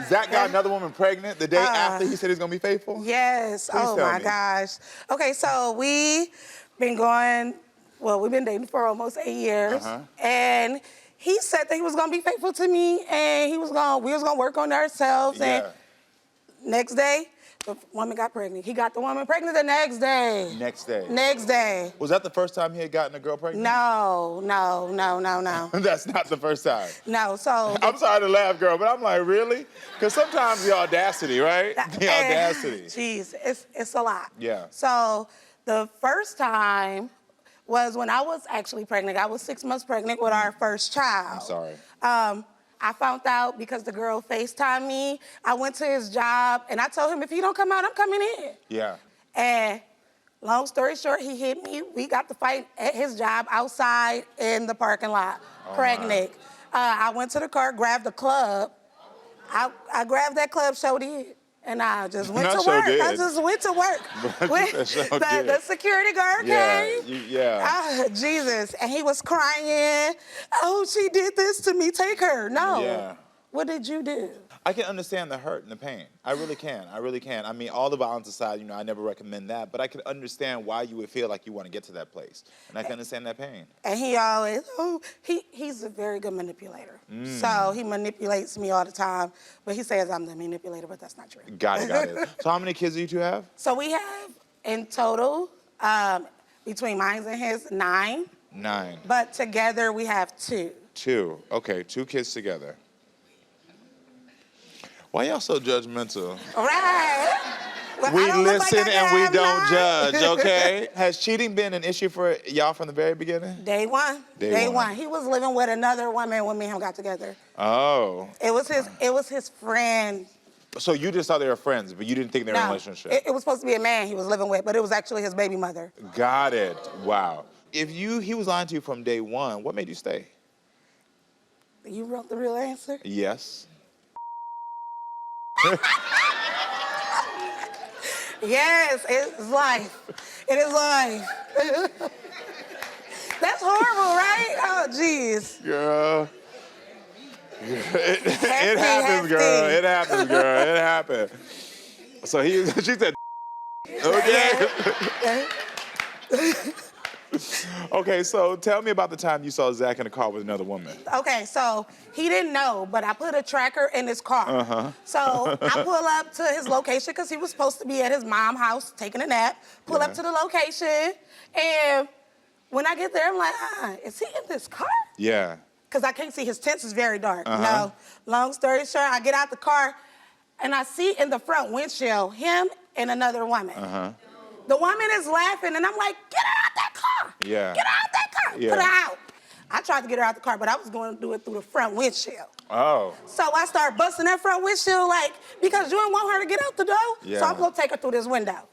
Zach got another woman pregnant the day after he said he's gonna be faithful? Yes. Please oh tell my me. gosh. Okay, so we've been dating for almost 8 years. And he said that he was gonna be faithful to me and we was gonna work on ourselves. Yeah. And next day, the woman got pregnant. He got the woman pregnant the next day. Next day. Next day. Was that the first time he had gotten a girl pregnant? No. That's not the first time. No, so. I'm sorry to laugh, girl, but I'm like, really? Because sometimes the audacity, right? The audacity. Jeez, it's a lot. Yeah. So the first time was when I was actually pregnant. I was 6 months pregnant with our first child. I'm sorry. I found out because the girl FaceTimed me. I went to his job and I told him, if he don't come out, I'm coming in. Yeah. And long story short, he hit me. We got to fight at his job outside in the parking lot, pregnant. I went to the car, grabbed the club. I grabbed that club, showed it. And I just went to work. I just went to work. The security guard came. Jesus. And he was crying. Oh, she did this to me. Take her. No. Yeah. What did you do? I can understand the hurt and the pain. I really can. I really can. I mean, all the violence aside, you know, I never recommend that, but I can understand why you would feel like you want to get to that place. And I can understand that pain. And he always, he's a very good manipulator. So he manipulates me all the time, but he says I'm the manipulator, but that's not true. Got it. So how many kids do you two have? So we have, in total, between mine and his, 9. 9. But together we have 2. 2. Okay, 2 kids together. Why y'all so judgmental? Right. Well, We listen like and we don't judge, okay? Has cheating been an issue for y'all from the very beginning? Day one. Day one. He was living with another woman when me and him got together. Oh. It was his friend. So you just thought they were friends, but you didn't think they were in a relationship? It was supposed to be a man he was living with, but it was actually his baby mother. Got it. Wow. If he was lying to you from day one, what made you stay? You wrote the real answer? Yes. Yes, it's life. It is life. That's horrible, right? Oh, jeez. Girl. It happens, girl. It happens, girl. It happened. So she said, okay. Okay, so tell me about the time you saw Zach in the car with another woman. Okay, so he didn't know, but I put a tracker in his car. So I pull up to his location because he was supposed to be at his mom's house taking a nap. Pull up to the location, and when I get there, I'm like, is he in this car? Yeah. Because I can't see, his tents is very dark. No, long story short, I get out the car, and I see in the front windshield him and another woman. The woman is laughing, and I'm like, get her out that car. Yeah. Get her out that car. Yeah. Put her out. I tried to get her out the car, but I was going to do it through the front windshield. Oh. So I started busting that front windshield, like, because you didn't want her to get out the door. Yeah. So I'm going to take her through this window.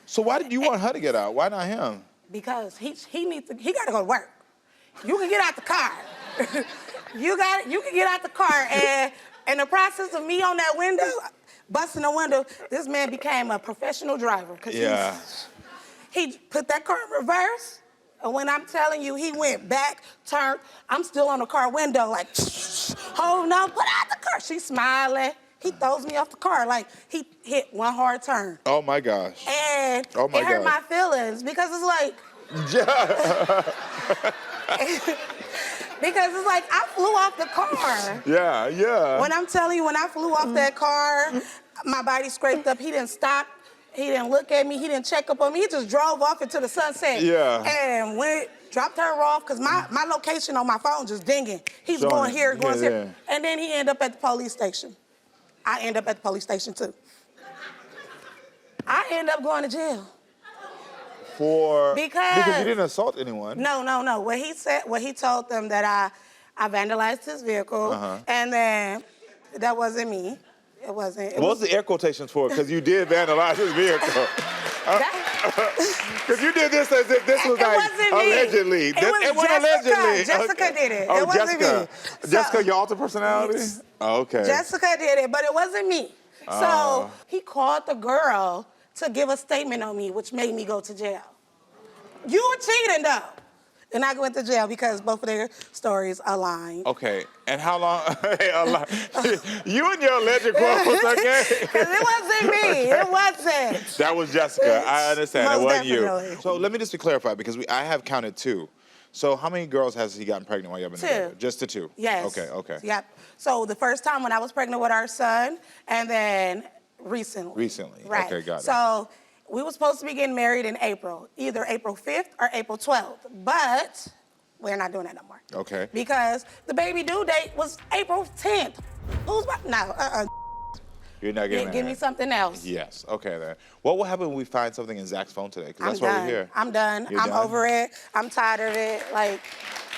So why did you want her to get out? Why not him? Because he got to go to work. You can get out the car. You can get out the car, and in the process of me on that window, busting the window, this man became a professional driver. He put that car in reverse, and when I'm telling you, he went back, turned, I'm still on the car window, like, hold on, put out the car. She's smiling. He throws me off the car, like he hit one hard turn. Oh my gosh. And it hurt my feelings because it's like, because it's like I flew off the car. Yeah. When I'm telling you, when I flew off that car, my body scraped up. He didn't stop. He didn't look at me. He didn't check up on me. He just drove off into the sunset. Yeah. And dropped her off, because my location on my phone just dinging. He's going here, going here. And then he ended up at the police station. I end up at the police station too. I end up going to jail. Because you didn't assault anyone. No. What he told them that I vandalized his vehicle, and then that wasn't me. It wasn't. What was the air quotations for? Because you did vandalize his vehicle. Because you did this as if this was like allegedly. It was allegedly. Jessica did it. Oh, it wasn't Jessica. me. Jessica, your alter personality? Oh, okay. Jessica did it, but it wasn't me. So he called the girl to give a statement on me, which made me go to jail. You were cheating, though. And I went to jail because both of their stories aligned. Okay, and how long? You and your alleged quotes, okay? Because it wasn't me. It wasn't. That was Jessica. I understand. It Most wasn't definitely. you. So let me just be clarified because I have counted 2. So how many girls has he gotten pregnant while you've been 2. together? Just the 2? Yes. Okay. Yep. So the first time when I was pregnant with our son, and then recently. Recently. Right. Okay, got it. So we were supposed to be getting married in April, either April 5th or April 12th. But we're not doing that no more. Okay. Because the baby due date was April 10th. Who's about? No, You're not getting Give me something else. Yes. Okay, then. What will happen when we find something in Zach's phone today? Because that's I'm why done. we're here. I'm done. You're I'm done? over it. I'm tired of it. Like,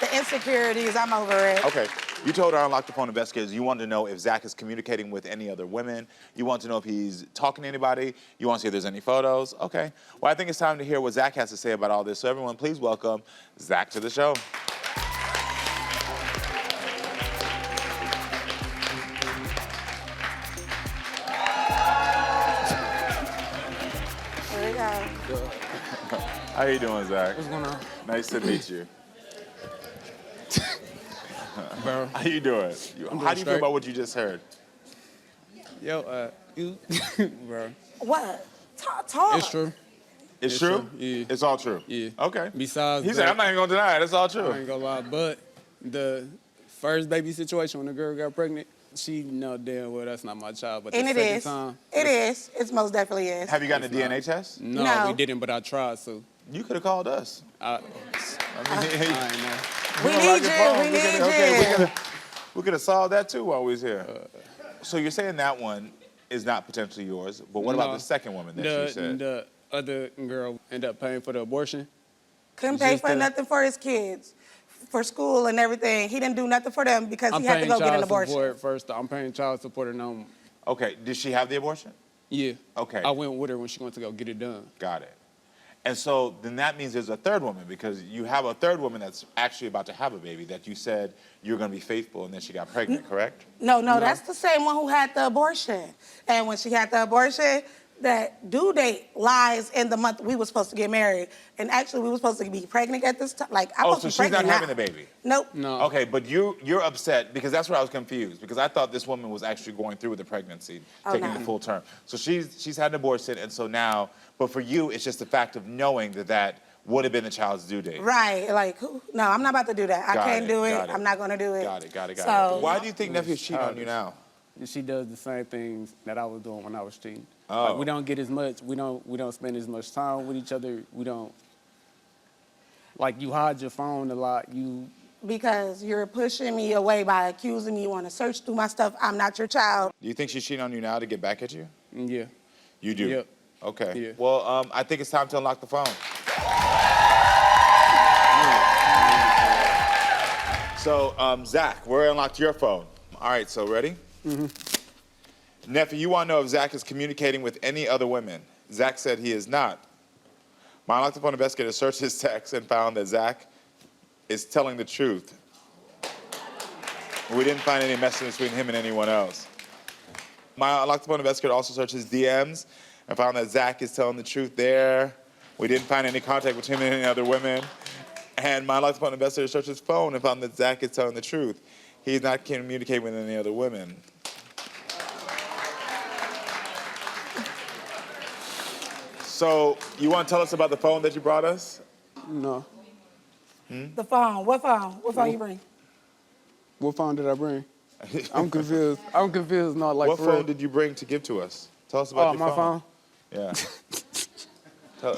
the insecurities, I'm over it. Okay. You told our Unlock the Phone investigators you wanted to know if Zach is communicating with any other women. You want to know if he's talking to anybody. You want to see if there's any photos. Okay. Well, I think it's time to hear what Zach has to say about all this. So everyone, please welcome Zach to the show. Here we go. How you doing, Zach? What's going on? Nice to meet you. Bro. How you doing? How doing do you feel straight. about what you just heard? Yo, you, bro. What? Talk. It's true. It's It's true? true, yeah. It's all true? Yeah. Okay. Besides He said, that- I'm not even gonna deny it. It's all I true. ain't gonna lie, but the first baby situation when the girl got pregnant, she know damn well that's not my child. But And the it second is. time, It is. It most definitely is. Have you gotten a It's not. DNA test? no, No. we didn't, but I tried. So You could have called us. I I mean, I ain't know. We don't need like your phone. you. We We need coulda- okay, you. we could have solved that too while we was here. So you're saying that one is not potentially yours, but what about No. the second woman that she said? The other girl ended up paying for the abortion. Couldn't pay Just for the- nothing for his kids, for school and everything. He didn't do nothing for them because I'm he had to paying go get an child abortion. support first. I'm paying child support and Okay, did she have the abortion? yeah. Okay. I went with her when she went to go get it done. Got it. And so then that means there's a third woman because you have a third woman that's actually about to have a baby that you said you're going to be faithful and then she got pregnant, correct? No, that's the same one who had the abortion. And when she had the abortion, that due date lies in the month we were supposed to get married. And actually, we were supposed to be pregnant at this time. Like, I'm Oh, supposed so to be she's not pregnant having now. the baby? Nope. No. Okay, but you're upset because that's where I was confused because I thought this woman was actually going through with the pregnancy, taking no. the full term. So she's had an abortion, and so now, but for you, it's just the fact of knowing that would have been the child's due date. Right. Like, no, I'm not about to do that. I Got can't it, do it. got it. I'm not going to do it. Got it. So, Why do you think Nephie's cheating on you now? And she does the same things that I was doing when I was cheating. Oh. Like, we don't get as much. We don't spend as much time with each other. We don't. Like, you hide your phone a lot. because you're pushing me away by accusing me you want to search through my stuff. I'm not your child. Do you think she's cheating on you now to get back at you? Yeah. You do? Yep. Okay. Yeah. Well, I think it's time to unlock the phone. So, Zach, we're unlocked your phone. All right, so ready? Mm-hmm. Nephie, you want to know if Zach is communicating with any other women. Zach said he is not. My unlocked the phone investigator searched his text and found that Zach is telling the truth. We didn't find any messages between him and anyone else. My unlocked the phone investigator also searched his DMs and found that Zach is telling the truth there. We didn't find any contact with him and any other women. And my unlocked the phone investigator searched his phone and found that Zach is telling the truth. He's not communicating with any other women. So, you want to tell us about the phone that you brought us? No. The phone. What phone? What phone you bring? What phone did I bring? I'm confused. I'm confused. Not like What for phone real. did you bring to give to us? Tell us about Oh, your my phone. Yeah. Tell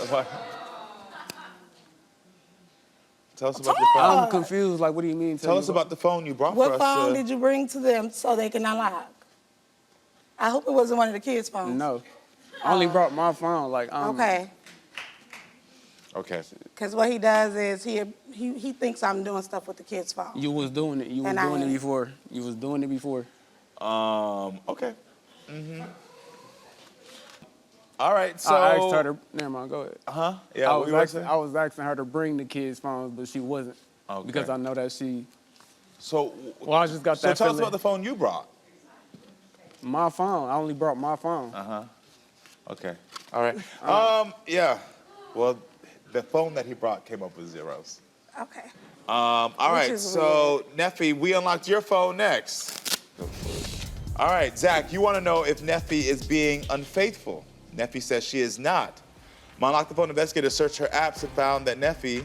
us about your phone. I'm confused. Like, what do you mean? Tell me us about the phone you brought for What us. phone did you bring to them so they can unlock? I hope it wasn't one of the kids' phones. No. I only brought my phone. Like, Okay. Okay. Because what he does is he thinks I'm doing stuff with the kids' phone. You was doing it. You was And I doing it ain't. before. You was doing it before. Okay. Mm-hmm. All right, so. I asked her to. Never mind. Go ahead. Huh? Yeah, I what was, you were asking, saying? I was asking her to bring the kids' phones, but she wasn't. Okay. Because I know that she. So, Well, I just got so that tell us feeling. about the phone you brought. My phone. I only brought my phone. Okay. All right. Yeah. Well, the phone that he brought came up with zeros. Okay. All right, is so Nephie, we unlocked your phone next. All right, Zach, you want to know if Nephie is being unfaithful. Nephie says she is not. My Unlock the Phone investigator searched her apps and found that Nephie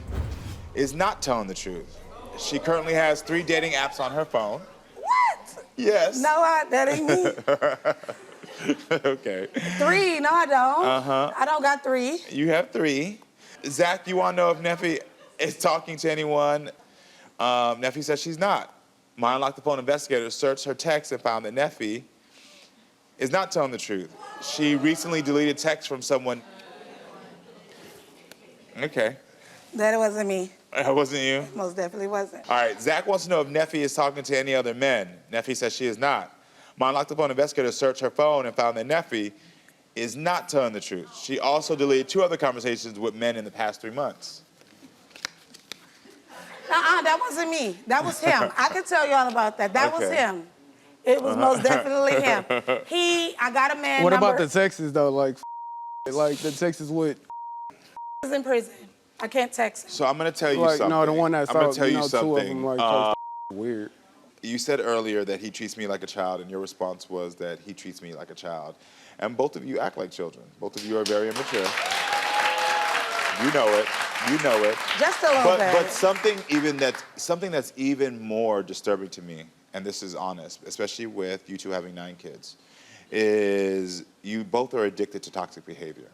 is not telling the truth. She currently has 3 dating apps on her phone. What? Yes. No, that ain't me. Okay. 3, no, I don't. Uh-huh. I don't got 3. You have 3. Zach, you want to know if Nephie is talking to anyone? Nephie says she's not. My Unlock the Phone investigator searched her text and found that Nephie is not telling the truth. She recently deleted texts from someone. Okay. That wasn't me. That wasn't you? Most definitely wasn't. All right, Zach wants to know if Nephie is talking to any other men. Nephie says she is not. My Unlock the Phone investigator searched her phone and found that Nephie is not telling the truth. She also deleted 2 other conversations with men in the past 3 months. That wasn't me. That was him. I can tell you all about that. That was him. It was most definitely him. I got a man What number. about the Texas though? Like the Texas with. He's in prison. I can't text him. So I'm going to tell you Like, something. no, the one that I'm going saw, to tell you 2 of something. them like weird. You said earlier that he treats me like a child, and your response was that he treats me like a child. And both of you act like children. Both of you are very immature. You know it. You know it. Just a little bit. But something that's even more disturbing to me, and this is honest, especially with you 2 having 9 kids, is you both are addicted to toxic behavior.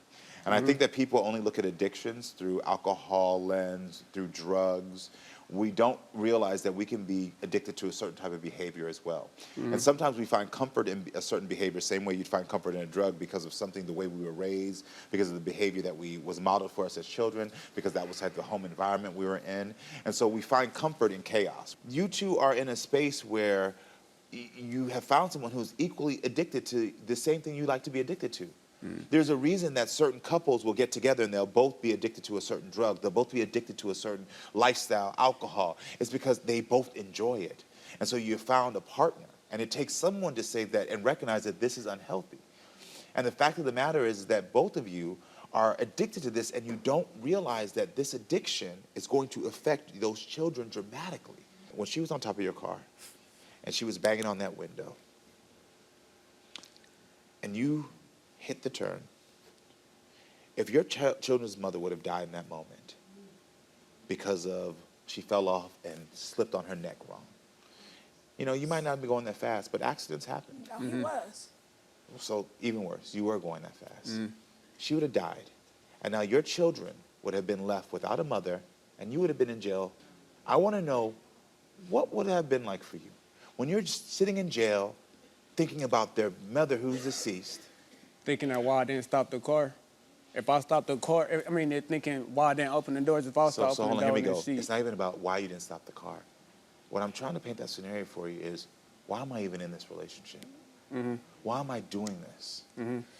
And I think that people only look at addictions through alcohol lens, through drugs. We don't realize that we can be addicted to a certain type of behavior as well. And sometimes we find comfort in a certain behavior, same way you'd find comfort in a drug because of something, the way we were raised, because of the behavior that was modeled for us as children, because that was like the home environment we were in. And so we find comfort in chaos. You 2 are in a space where you have found someone who's equally addicted to the same thing you like to be addicted to. There's a reason that certain couples will get together and they'll both be addicted to a certain drug. They'll both be addicted to a certain lifestyle, alcohol. It's because they both enjoy it. And so you found a partner. And it takes someone to say that and recognize that this is unhealthy. And the fact of the matter is that both of you are addicted to this and you don't realize that this addiction is going to affect those children dramatically. When she was on top of your car and she was banging on that window and you hit the turn, if your children's mother would have died in that moment because of she fell off and slipped on her neck wrong, you know, you might not be going that fast, but accidents happen. No, he was. So even worse, you were going that fast. She would have died. And now your children would have been left without a mother and you would have been in jail. I want to know, what would it have been like for you? When you're just sitting in jail thinking about their mother who's deceased, Thinking that why I didn't stop the car. If I stopped the car, I mean, they're thinking why I didn't open the doors. If I stopped So the hold on, door, here we go. then It's not even about why you didn't stop the car. What I'm trying to paint that scenario for you is, why am I even in this relationship? Why am I doing this?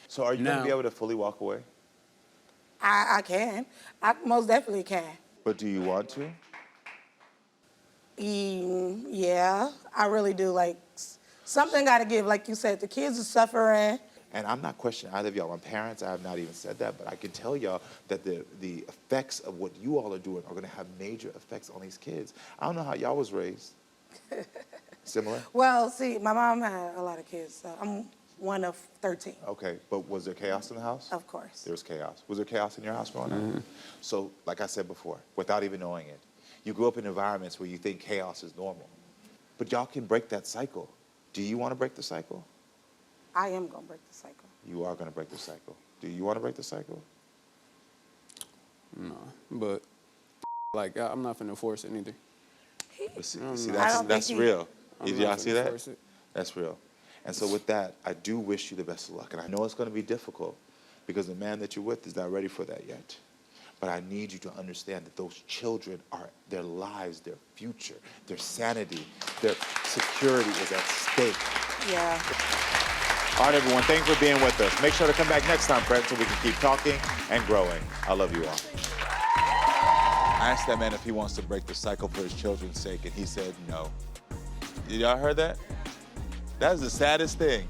So are you going to be able to fully walk away? I can. I most definitely can. But do you want to? Yeah, I really do. Like, something got to give. Like you said, the kids are suffering. And I'm not questioning either of y'all. I'm parents. I have not even said that. But I can tell y'all that the effects of what you all are doing are going to have major effects on these kids. I don't know how y'all was raised. Similar? Well, see, my mom had a lot of kids, so I'm one of 13. Okay, but was there chaos in the house? Of course. There was chaos. Was there chaos in your house growing up? So, like I said before, without even knowing it, you grew up in environments where you think chaos is normal. But y'all can break that cycle. Do you want to break the cycle? I am going to break the cycle. You are going to break the cycle. Do you want to break the cycle? No, but like I'm not finna force it either. But see, I don't that's think real. I'm Did not y'all see finna that? force it. That's real. And so with that, I do wish you the best of luck. And I know it's going to be difficult because the man that you're with is not ready for that yet. But I need you to understand that those children are, their lives, their future, their sanity, their security is at stake. Yeah. All right, everyone, thanks for being with us. Make sure to come back next time, friends, so we can keep talking and growing. I love you all. I asked that man if he wants to break the cycle for his children's sake, and he said no. Did y'all heard that? That is the saddest thing.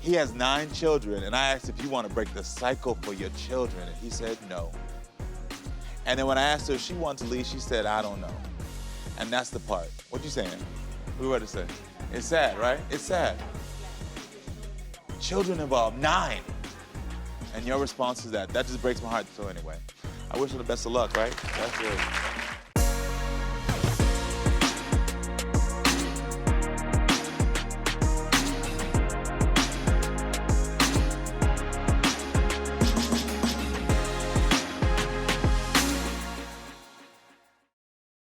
He has 9 children, and I asked if you want to break the cycle for your children, and he said no. And then when I asked her if she wanted to leave, she said, I don't know. And that's the part. What you saying? What you about to say? It's sad, right? It's sad. Children involved, 9. And your response is that. That just breaks my heart to feel anyway. I wish her the best of luck, right? That's it.